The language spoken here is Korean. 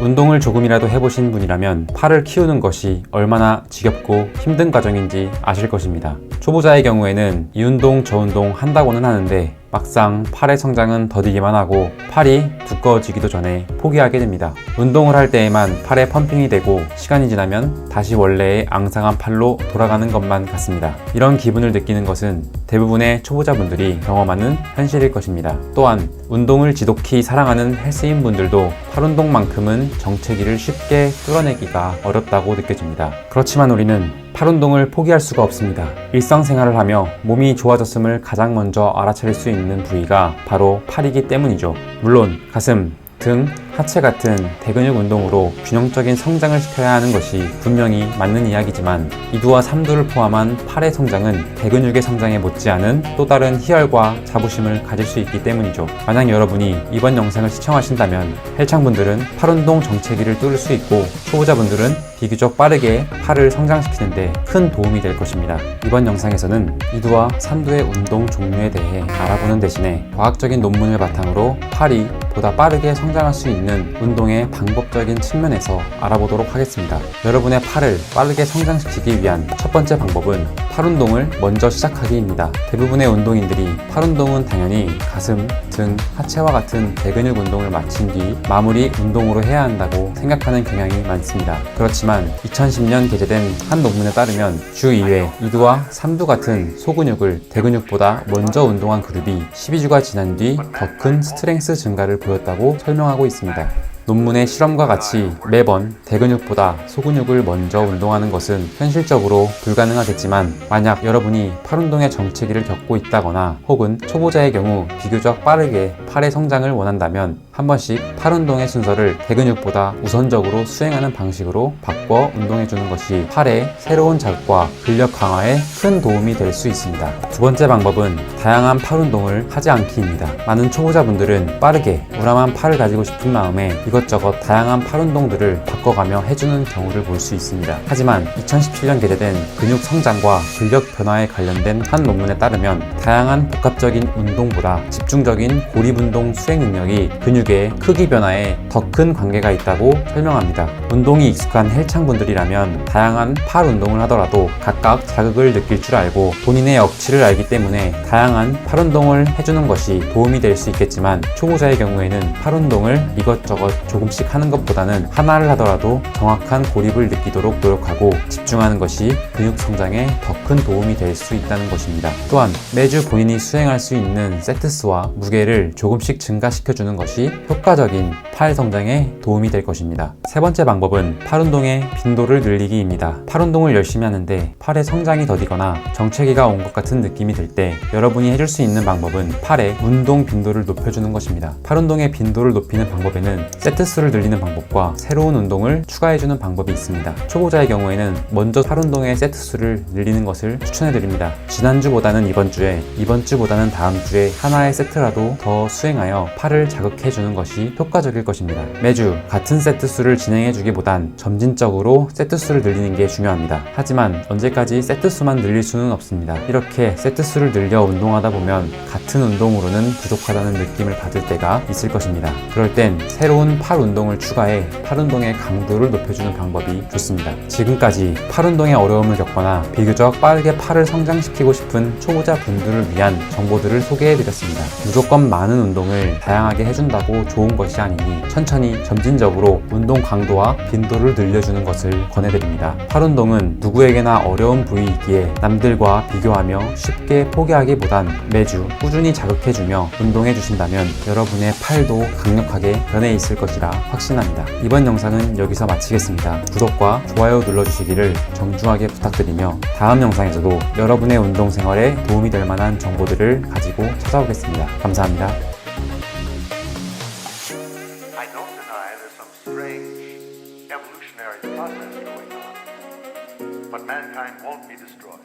운동을 조금이라도 해보신 분이라면 팔을 키우는 것이 얼마나 지겹고 힘든 과정인지 아실 것입니다. 초보자의 경우에는 이 운동 저 운동 한다고는 하는데 막상 팔의 성장은 더디기만 하고 팔이 두꺼워지기도 전에 포기하게 됩니다. 운동을 할 때에만 팔에 펌핑이 되고 시간이 지나면 다시 원래의 앙상한 팔로 돌아가는 것만 같습니다. 이런 기분을 느끼는 것은 대부분의 초보자분들이 경험하는 현실일 것입니다. 또한 운동을 지독히 사랑하는 헬스인 분들도 팔 운동만큼은 정체기를 쉽게 뚫어내기가 어렵다고 느껴집니다. 그렇지만 우리는 팔 운동을 포기할 수가 없습니다. 일상생활을 하며 몸이 좋아졌음을 가장 먼저 알아차릴 수 있는 부위가 바로 팔이기 때문이죠. 물론 가슴, 등, 하체 같은 대근육 운동으로 균형적인 성장을 시켜야 하는 것이 분명히 맞는 이야기지만 2두와 3두를 포함한 팔의 성장은 대근육의 성장에 못지않은 또 다른 희열과 자부심을 가질 수 있기 때문이죠. 만약 여러분이 이번 영상을 시청하신다면 헬창분들은 팔 운동 정체기를 뚫을 수 있고 초보자분들은 비교적 빠르게 팔을 성장시키는데 큰 도움이 될 것입니다. 이번 영상에서는 2두와 3두의 운동 종류에 대해 알아보는 대신에 과학적인 논문을 바탕으로 팔이 보다 빠르게 성장할 수 있는 운동의 방법적인 측면에서 알아보도록 하겠습니다. 여러분의 팔을 빠르게 성장시키기 위한 첫 번째 방법은 팔 운동을 먼저 시작하기입니다. 대부분의 운동인들이 팔 운동은 당연히 가슴, 등, 하체와 같은 대근육 운동을 마친 뒤 마무리 운동으로 해야 한다고 생각하는 경향이 많습니다. 그렇지만 2010년 게재된 한 논문에 따르면 주 2회 2두와 3두 같은 소근육을 대근육보다 먼저 운동한 그룹이 12주가 지난 뒤 더 큰 스트렝스 증가를 보였다고 설명하고 있습니다. 논문의 실험과 같이 매번 대근육보다 소근육을 먼저 운동하는 것은 현실적으로 불가능하겠지만 만약 여러분이 팔 운동의 정체기를 겪고 있다거나 혹은 초보자의 경우 비교적 빠르게 팔의 성장을 원한다면 한 번씩 팔 운동의 순서를 대근육보다 우선적으로 수행하는 방식으로 바꿔 운동해주는 것이 팔의 새로운 자극과 근력 강화에 큰 도움이 될 수 있습니다. 두 번째 방법은 다양한 팔 운동을 하지 않기입니다. 많은 초보자분들은 빠르게 우람한 팔을 가지고 싶은 마음에 이것저것 다양한 팔 운동들을 바꿔가며 해주는 경우를 볼 수 있습니다. 하지만 2017년 게재된 근육 성장과 근력 변화에 관련된 한 논문에 따르면 다양한 복합적인 운동보다 집중적인 고립 운동 수행 능력이 근육의 크기 변화에 더 큰 관계가 있다고 설명합니다. 운동이 익숙한 헬창분들이라면 다양한 팔 운동을 하더라도 각각 자극을 느낄 줄 알고 본인의 억치를 알기 때문에 다양한 팔 운동을 해주는 것이 도움이 될 수 있겠지만 초보자의 경우에는 팔 운동을 이것저것 조금씩 하는 것보다는 하나를 하더라도 정확한 고립을 느끼도록 노력하고 집중하는 것이 근육 성장에 더 큰 도움이 될 수 있다는 것입니다. 또한 매주 본인이 수행할 수 있는 세트수와 무게를 조금씩 증가시켜주는 것이 효과적인 팔 성장에 도움이 될 것입니다. 세 번째 방법은 팔 운동의 빈도를 늘리기입니다. 팔 운동을 열심히 하는데 팔의 성장이 더디거나 정체기가 온 것 같은 느낌이 들 때 여러분이 해줄 수 있는 방법은 팔의 운동 빈도를 높여주는 것입니다. 팔 운동의 빈도를 높이는 방법에는 세트 수를 늘리는 방법과 새로운 운동을 추가해주는 방법이 있습니다. 초보자의 경우에는 먼저 팔 운동의 세트 수를 늘리는 것을 추천해드립니다. 지난주보다는 이번주에, 이번주보다는 다음주에 하나의 세트라도 더 수행하여 팔을 자극해주는 것이 효과적일 것입니다. 매주 같은 세트 수를 진행해주기보단 점진적으로 세트 수를 늘리는 게 중요합니다. 하지만 언제까지 세트 수만 늘릴 수는 없습니다. 이렇게 세트 수를 늘려 운동하다 보면 같은 운동으로는 부족하다는 느낌을 받을 때가 있을 것입니다. 그럴 땐 새로운 팔 운동을 추가해 팔 운동의 강도를 높여주는 방법이 좋습니다. 지금까지 팔 운동에 어려움을 겪거나 비교적 빠르게 팔을 성장시키고 싶은 초보자 분들을 위한 정보들을 소개해드렸습니다. 무조건 많은 운동을 다양하게 해준다고 좋은 것이 아니니 천천히 점진적으로 운동 강도와 빈도를 늘려주는 것을 권해드립니다. 팔 운동은 누구에게나 어려운 부위이기에 남들과 비교하며 쉽게 포기하기보단 매주 꾸준히 자극해주며 운동해주신다면 여러분의 팔도 강력하게 변해 있을 것이라 확신합니다. 이번 영상은 여기서 마치겠습니다. 구독과 좋아요 눌러주시기를 정중하게 부탁드리며 다음 영상에서도 여러분의 운동 생활에 도움이 될 만한 정보들을 가지고 찾아오겠습니다. 감사합니다. I don't deny there's some strange evolutionary process going on, but mankind won't be destroyed.